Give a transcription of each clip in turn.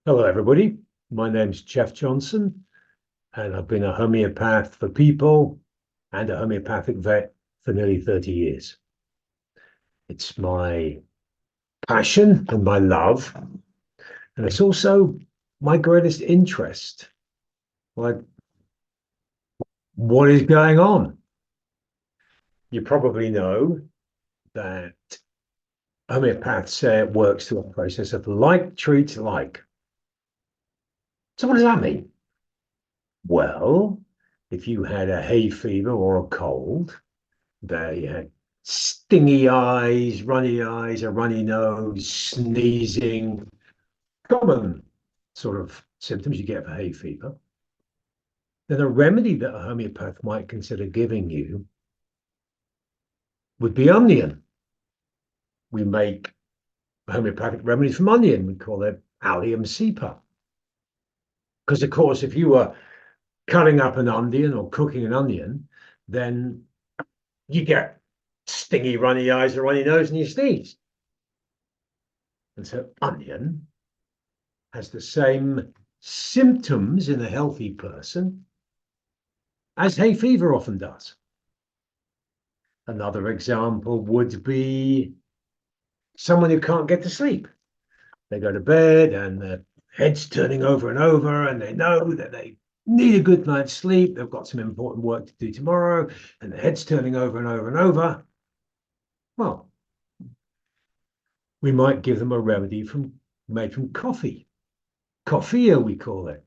Hello, everybody. My name's Geoff Johnson, and I've been a homeopath for people and a homeopathic vet for nearly 30 years. It's my passion and my love, and it's also my greatest interest. Like, what is going on? You probably know that homeopaths say it works through a process of like treats like. So, what does that mean? Well, if you had a hay fever or a cold, they had stingy eyes, a runny nose, sneezing, common sort of symptoms you get for hay fever. Then a remedy that a homeopath might consider giving you would be onion. We make homeopathic remedies from onion. We call it allium cepa. Because, of course, if you were cutting up an onion or cooking an onion, then you get stingy, runny eyes, a runny nose, and you sneeze. And so, onion has the same symptoms in a healthy person as hay fever often does. Another example would be someone who can't get to sleep. They go to bed and their head's turning over and over, and they know that they need a good night's sleep. They've got some important work to do tomorrow, and the head's turning over and over and over. Well, we might give them a remedy made from coffee. Coffea, we call it.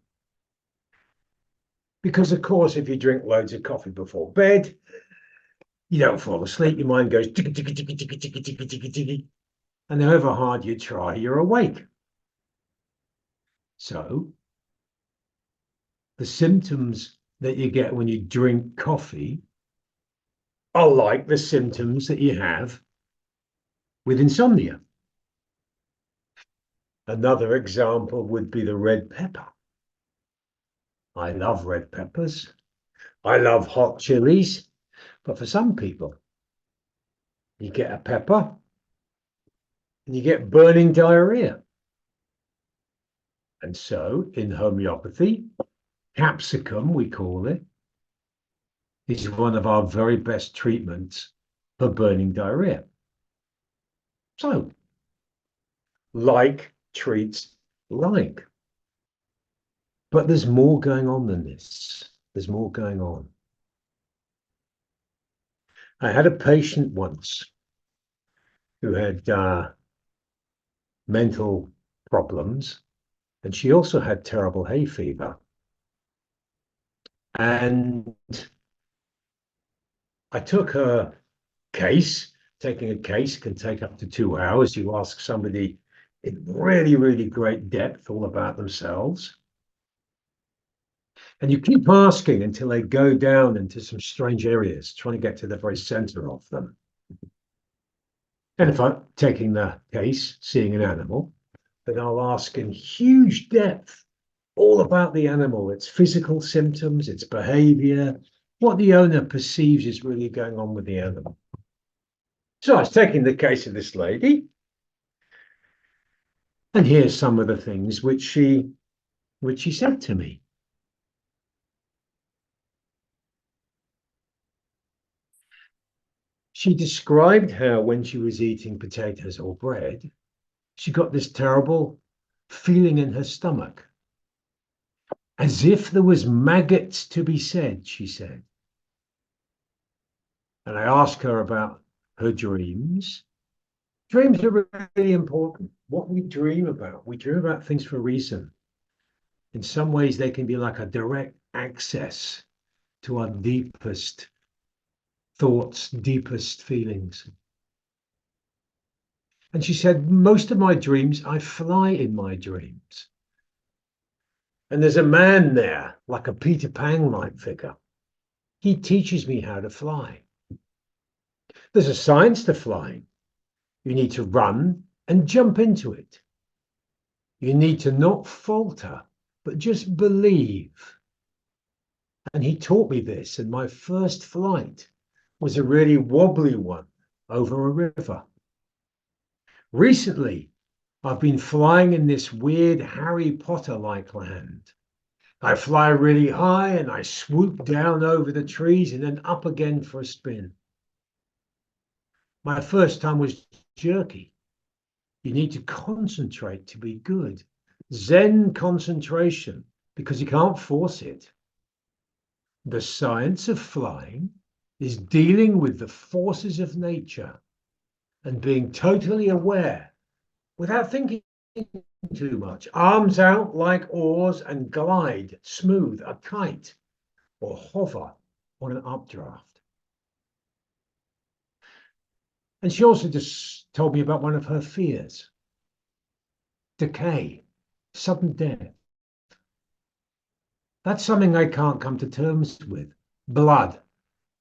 Because, of course, if you drink loads of coffee before bed, you don't fall asleep. Your mind goes ticky, ticky, ticky, ticky, ticky, ticky, ticky, ticky. And however hard you try, you're awake. So the symptoms that you get when you drink coffee are like the symptoms that you have with insomnia. Another example would be the red pepper. I love red peppers. I love hot chilies. But for some people, you get a pepper and you get burning diarrhea. And so in homeopathy, capsicum, we call it, is one of our very best treatments for burning diarrhea. So, like treats like. But there's more going on than this. There's more going on. I had a patient once who had mental problems, and she also had terrible hay fever. And I took her case. Taking a case can take up to 2 hours. You ask somebody in really, really great depth all about themselves. And you keep asking until they go down into some strange areas, trying to get to the very center of them. And if I'm taking the case, seeing an animal, then I'll ask in huge depth all about the animal, its physical symptoms, its behavior, what the owner perceives is really going on with the animal. So I was taking the case of this lady, and here's some of the things which she said to me. She described how when she was eating potatoes or bread, she got this terrible feeling in her stomach, as if there was maggots to be said, she said. And I asked her about her dreams. Dreams are really important. What we dream about, we dream about things for a reason. In some ways, they can be like a direct access to our deepest thoughts, deepest feelings. And she said, most of my dreams, I fly in my dreams. And there's a man there, like a Peter Pan-like figure. He teaches me how to fly. There's a science to flying. You need to run and jump into it. You need to not falter, but just believe. And he taught me this, and my first flight was a really wobbly one over a river. Recently, I've been flying in this weird Harry Potter-like land. I fly really high and I swoop down over the trees and then up again for a spin. My first time was jerky. You need to concentrate to be good. Zen concentration, because you can't force it. The science of flying is dealing with the forces of nature and being totally aware without thinking too much. Arms out like oars and glide smooth, a kite, or hover on an updraft. And she also just told me about one of her fears: decay, sudden death. That's something I can't come to terms with. Blood,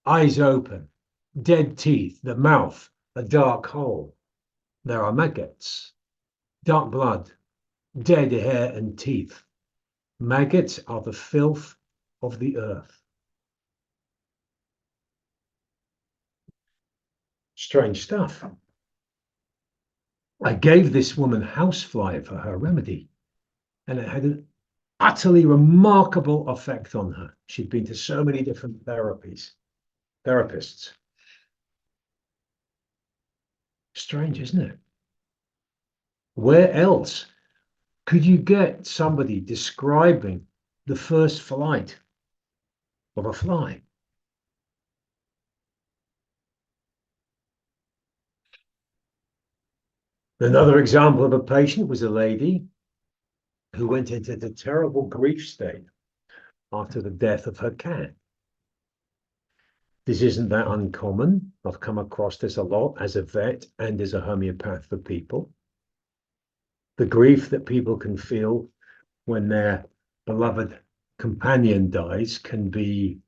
eyes open, dead teeth, the mouth, a dark hole. There are maggots, dark blood, dead hair and teeth. Maggots are the filth of the earth. Strange stuff. I gave this woman housefly for her remedy, and it had an utterly remarkable effect on her. She'd been to so many different therapists. Strange, isn't it? Where else could you get somebody describing the first flight of a fly? Another example of a patient was a lady who went into the terrible grief state after the death of her cat. This isn't that uncommon. I've come across this a lot as a vet and as a homeopath for people. The grief that people can feel when their beloved companion dies can be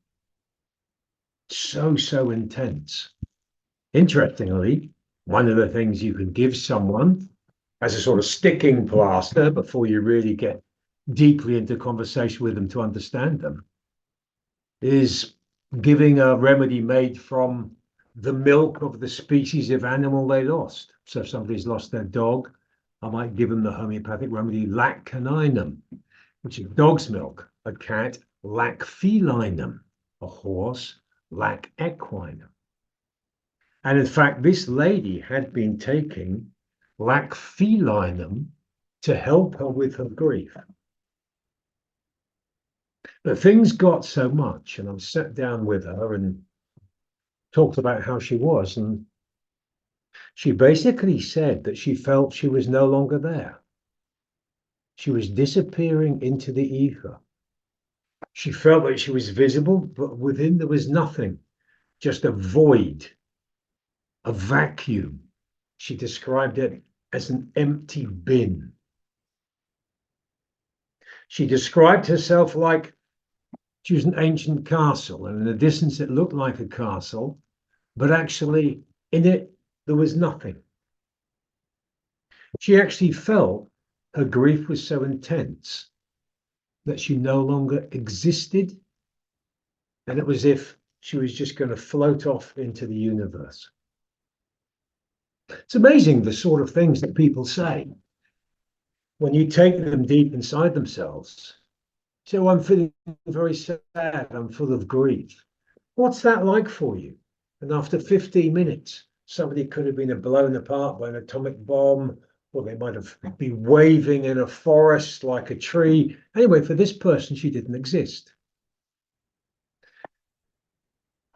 so intense. Interestingly, one of the things you can give someone as a sort of sticking plaster before you really get deeply into conversation with them to understand them is giving a remedy made from the milk of the species of animal they lost. So if somebody's lost their dog, I might give them the homeopathic remedy lac caninum, which is dog's milk. A cat, lac felinum. A horse, lac equinum. And in fact, this lady had been taking lac felinum to help her with her grief. But things got so much, and I sat down with her and talked about how she was, and she basically said that she felt she was no longer there. She was disappearing into the ether. She felt that she was visible, but within there was nothing, just a void, a vacuum. She described it as an empty bin. She described herself like she was an ancient castle, and in the distance it looked like a castle, but actually in it there was nothing. She actually felt her grief was so intense that she no longer existed, and it was as if she was just going to float off into the universe. It's amazing the sort of things that people say when you take them deep inside themselves. So I'm feeling very sad, I'm full of grief. What's that like for you? And after 15 minutes, somebody could have been blown apart by an atomic bomb, or they might have been waving in a forest like a tree. Anyway, for this person, she didn't exist.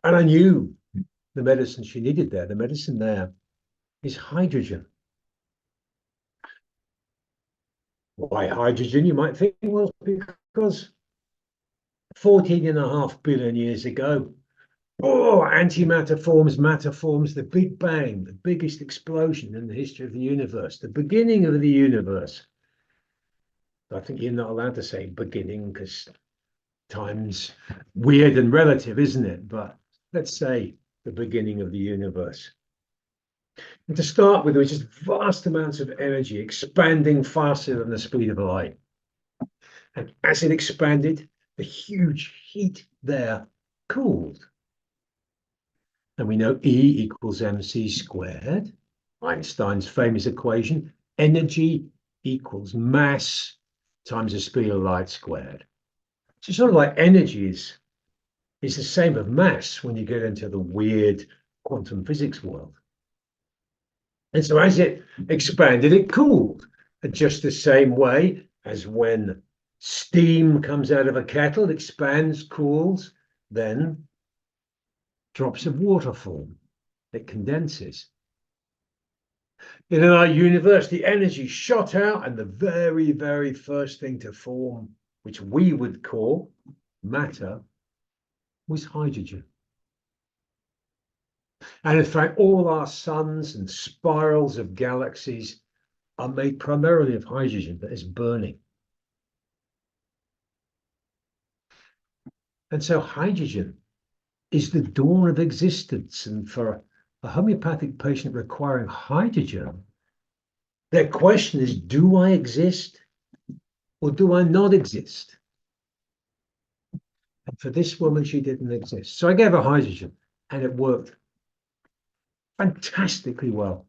And I knew the medicine she needed there. The medicine there is hydrogen. Why hydrogen? You might think, well, because 14.5 billion years ago, antimatter forms, matter forms, the Big Bang, the biggest explosion in the history of the universe, the beginning of the universe. I think you're not allowed to say beginning because time's weird and relative, isn't it? But let's say the beginning of the universe. And to start with, there was just vast amounts of energy expanding faster than the speed of light. And as it expanded, the huge heat there cooled. And we know E equals mc squared, Einstein's famous equation. energy equals mass times the speed of light squared. So sort of like energy is the same as mass when you get into the weird quantum physics world. And so as it expanded, it cooled just the same way as when steam comes out of a kettle, it expands, cools, then drops of water form, it condenses. In our universe, the energy shot out, and the very, very first thing to form, which we would call matter, was hydrogen. And in fact, all our suns and spirals of galaxies are made primarily of hydrogen that is burning. And so hydrogen is the dawn of existence. And for a homeopathic patient requiring hydrogen, their question is, do I exist or do I not exist? And for this woman, she didn't exist. So I gave her hydrogen and it worked fantastically well.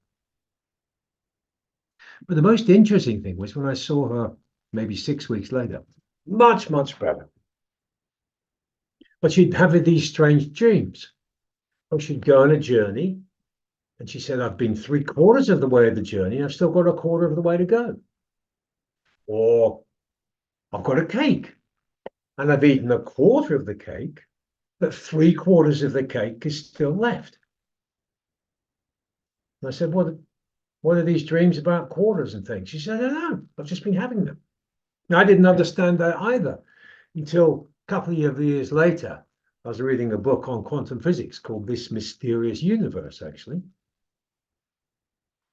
But the most interesting thing was when I saw her maybe 6 weeks later, much, much better. But she'd have these strange dreams. Or she'd go on a journey and she said, I've been 3/4 of the way of the journey. I've still got 1/4 of the way to go. Or I've got a cake and I've eaten 1/4 of the cake, but 3/4 of the cake is still left. And I said, what are these dreams about quarters and things? She said, I don't know. I've just been having them. Now, I didn't understand that either until a couple of years later. I was reading a book on quantum physics called This Mysterious Universe, actually.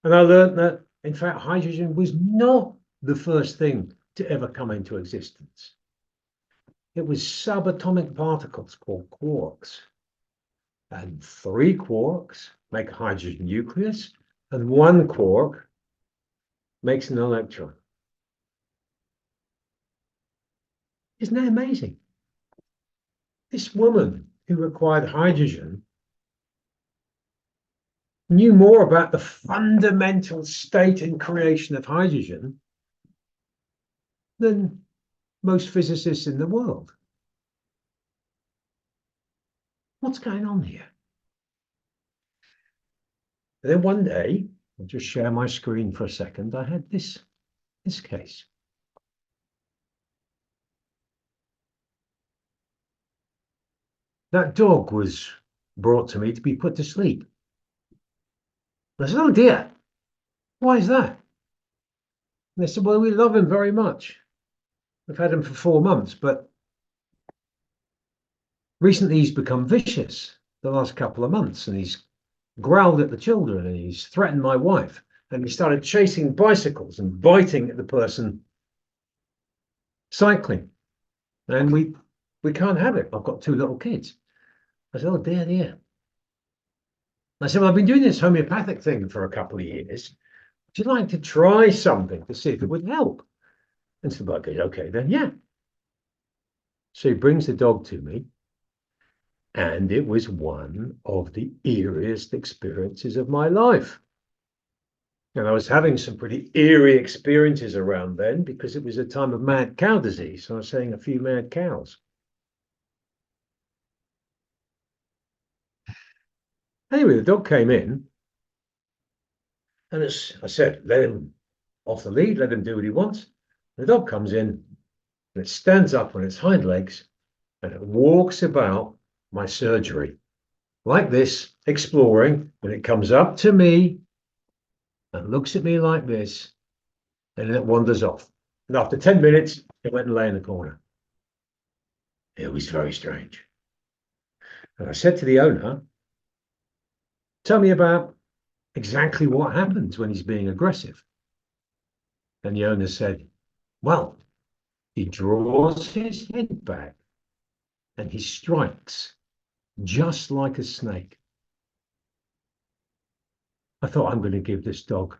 And I learned that, in fact, hydrogen was not the first thing to ever come into existence. It was subatomic particles called quarks. And 3 quarks make a hydrogen nucleus, and 1 quark makes an electron. Isn't that amazing? This woman who required hydrogen knew more about the fundamental state and creation of hydrogen than most physicists in the world. What's going on here? And then one day, I'll just share my screen for a second, I had this case. That dog was brought to me to be put to sleep. I said, oh dear, why is that? And they said, well, we love him very much. We've had him for 4 months, but recently he's become vicious the last couple of months, and he's growled at the children, and he's threatened my wife, and he started chasing bicycles and biting at the person cycling. And we can't have it. I've got 2 little kids. I said, oh dear, dear. I said, well, I've been doing this homeopathic thing for a couple of years. Would you like to try something to see if it would help? And so I goes, okay, then yeah. So he brings the dog to me, and it was one of the eeriest experiences of my life. And I was having some pretty eerie experiences around then because it was a time of mad cow disease. So I was saying a few mad cows. Anyway, the dog came in, and as I said, let him off the lead, let him do what he wants. The dog comes in, and it stands up on its hind legs, and it walks about my surgery like this, exploring, and it comes up to me and looks at me like this, and then it wanders off. And after 10 minutes, it went and lay in the corner. It was very strange. And I said to the owner, tell me about exactly what happens when he's being aggressive. And the owner said, well, he draws his head back and he strikes just like a snake. I thought, I'm going to give this dog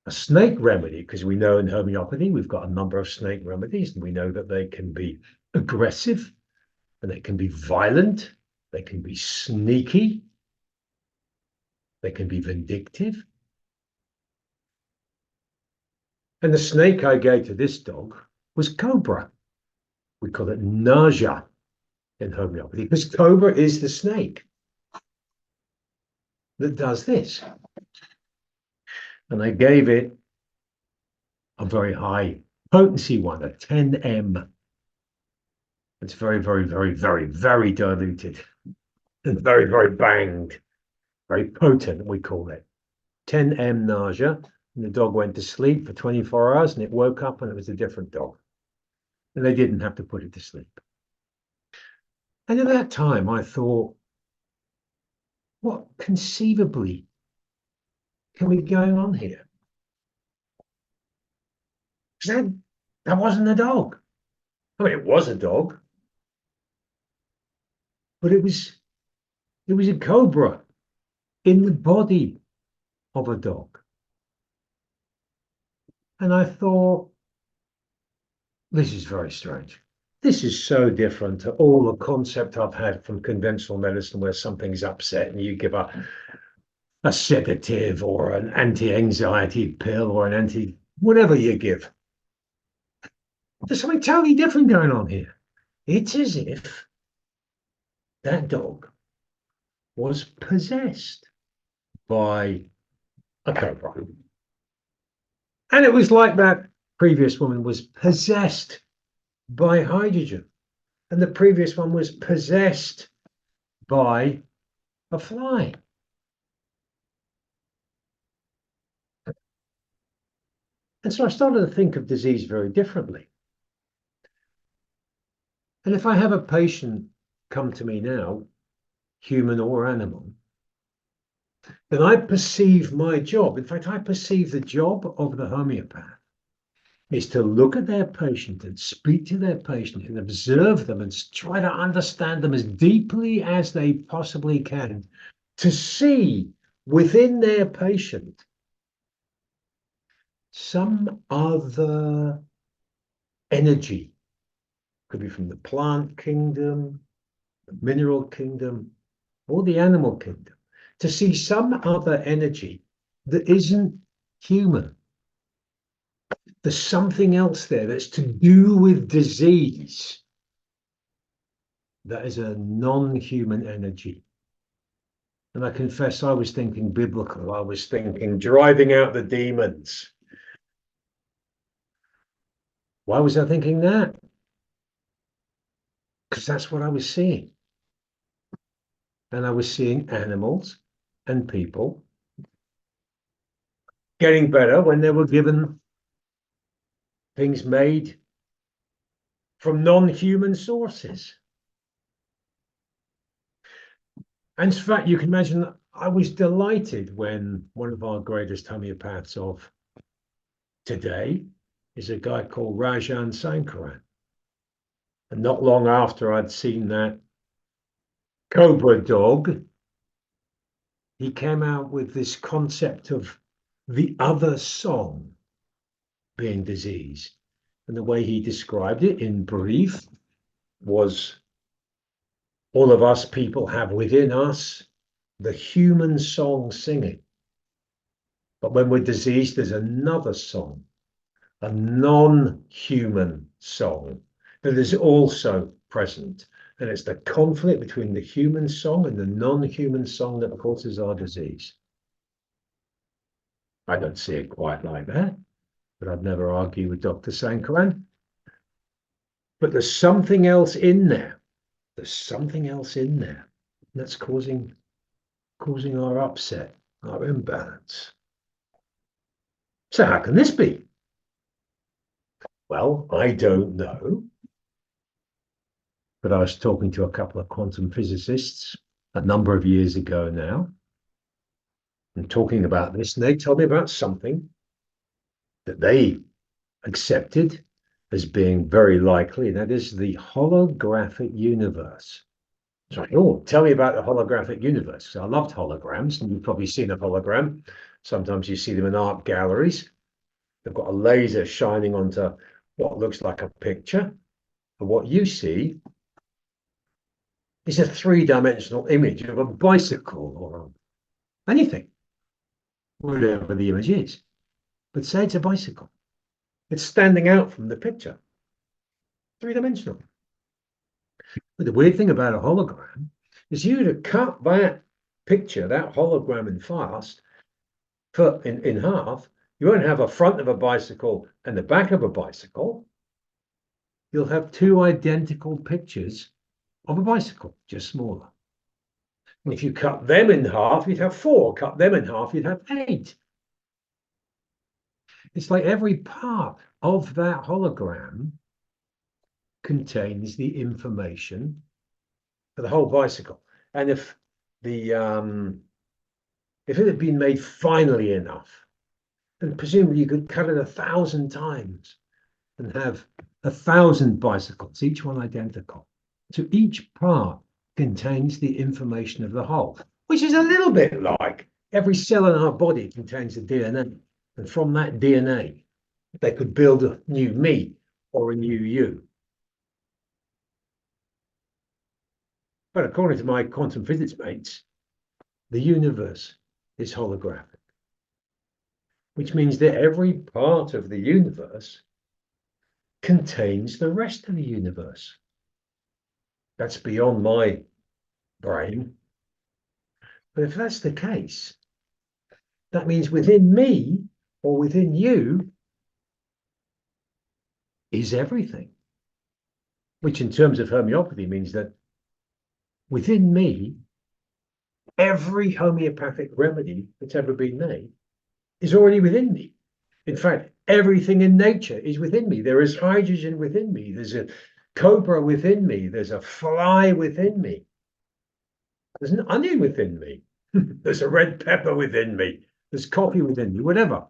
a snake remedy, because we know in homeopathy we've got a number of snake remedies, and we know that they can be aggressive and they can be violent, they can be sneaky, they can be vindictive. And the snake I gave to this dog was cobra. We call it nausea in homeopathy because cobra is the snake that does this. And I gave it a very high potency one, a 10M. It's very, very, very, very, very diluted and very, very banged, very potent, we call it. 10M nausea. And the dog went to sleep for 24 hours and it woke up and it was a different dog. And they didn't have to put it to sleep. And at that time, I thought, what conceivably can be going on here? That wasn't a dog. I mean, it was a dog, but it was a cobra in the body of a dog. And I thought, this is very strange. This is so different to all the concept I've had from conventional medicine where something's upset and you give a sedative or an anti-anxiety pill or an whatever you give. There's something totally different going on here. It's as if that dog was possessed by a cobra. And it was like that previous woman was possessed by hydrogen. And the previous one was possessed by a fly. And so I started to think of disease very differently. And if I have a patient come to me now, human or animal, then I perceive my job. In fact, I perceive the job of the homeopath is to look at their patient and speak to their patient and observe them and try to understand them as deeply as they possibly can to see within their patient some other energy. Could be from the plant kingdom, the mineral kingdom, or the animal kingdom, to see some other energy that isn't human. There's something else there that's to do with disease that is a non-human energy. And I confess I was thinking biblical. I was thinking driving out the demons. Why was I thinking that? Because that's what I was seeing. And I was seeing animals and people getting better when they were given things made from non-human sources. And in fact, you can imagine I was delighted when one of our greatest homeopaths of today is a guy called Rajan Sankaran. And not long after I'd seen that cobra dog, he came out with this concept of the other song being disease. And the way he described it in brief was all of us people have within us the human song singing. But when we're diseased, there's another song, a non-human song that is also present. And it's the conflict between the human song and the non-human song that causes our disease. I don't see it quite like that, but I'd never argue with Dr. Sankaran. But there's something else in there. There's something else in there that's causing our upset, our imbalance. So how can this be? Well, I don't know. But I was talking to a couple of quantum physicists a number of years ago now, and talking about this, and they told me about something that they accepted as being very likely, and that is the holographic universe. So, oh, tell me about the holographic universe. So I loved holograms, and you've probably seen a hologram. Sometimes you see them in art galleries. They've got a laser shining onto what looks like a picture, and what you see is a three-dimensional image of a bicycle or anything, whatever the image is. But say it's a bicycle. It's standing out from the picture. Three-dimensional. But the weird thing about a hologram is you to cut that picture, that hologram in half, you won't have a front of a bicycle and the back of a bicycle. You'll have two identical pictures of a bicycle, just smaller. And if you cut them in half, you'd have four. Cut them in half, you'd have eight. It's like every part of that hologram contains the information for the whole bicycle. And if it had been made finely enough, then presumably you could cut it 1,000 times and have 1,000 bicycles, each one identical. So each part contains the information of the whole, which is a little bit like every cell in our body contains the DNA. And from that DNA, they could build a new me or a new you. But according to my quantum physics mates, the universe is holographic, which means that every part of the universe contains the rest of the universe. That's beyond my brain. But if that's the case, that means within me or within you is everything, which in terms of homeopathy means that within me, every homeopathic remedy that's ever been made is already within me. In fact, everything in nature is within me. There is hydrogen within me. There's a cobra within me. There's a fly within me. There's an onion within me. There's a red pepper within me. There's coffee within me, whatever.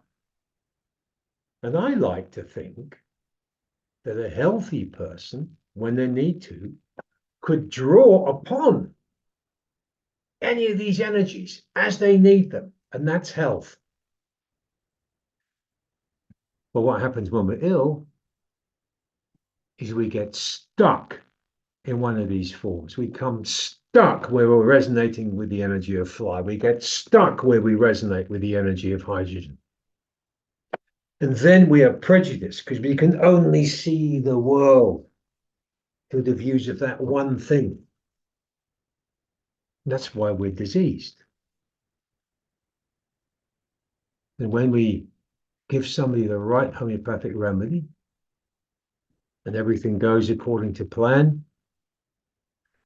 And I like to think that a healthy person, when they need to, could draw upon any of these energies as they need them. And that's health. But what happens when we're ill is we get stuck in one of these forms. We come stuck where we're resonating with the energy of fly. We get stuck where we resonate with the energy of hydrogen. And then we are prejudiced because we can only see the world through the views of that one thing. That's why we're diseased. And when we give somebody the right homeopathic remedy and everything goes according to plan,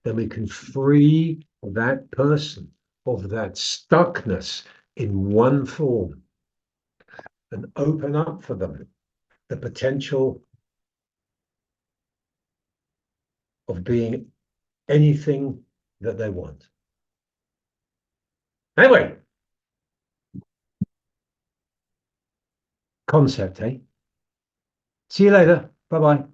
then we can free that person of that stuckness in one form and open up for them the potential of being anything that they want. Anyway, concept, eh? See you later. Bye-bye.